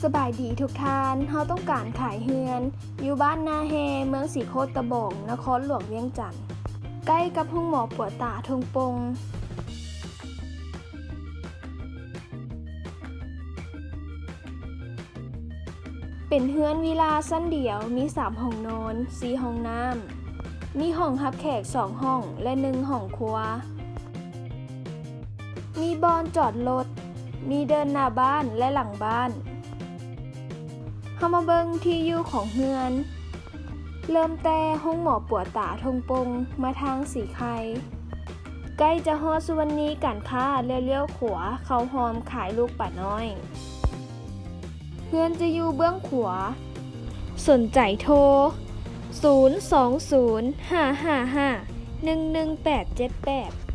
สบายดีทุกท่านเฮาต้องการขายเฮือนอยู่บ้านนาแฮเมืองสีโคตตะบงนครหลวงเวียงจันทน์ใกล้กับห้องหมอปวดตาทงปงเป็นเฮือนวิลาสั้นเดี่ยวมี3ห้องนอน4ห้องน้ำมีห้องรับแขก2ห้องและ1ห้องครัวมีบอนจอดรถมีเดินหน้าบ้านและหลังบ้านเฮามาเบิ่งที่อยู่ของเฮือนเริ่มแต่ห้องหมอปวดตาทงปงมาทางสีไข่ใกล้จะฮอดสุวรรณีการค้าเลี้ยวขวาเข้าหอมขายลูกป่าน้อยเฮือนจะอยู่เบื้องขวาสนใจโทร020 555 11878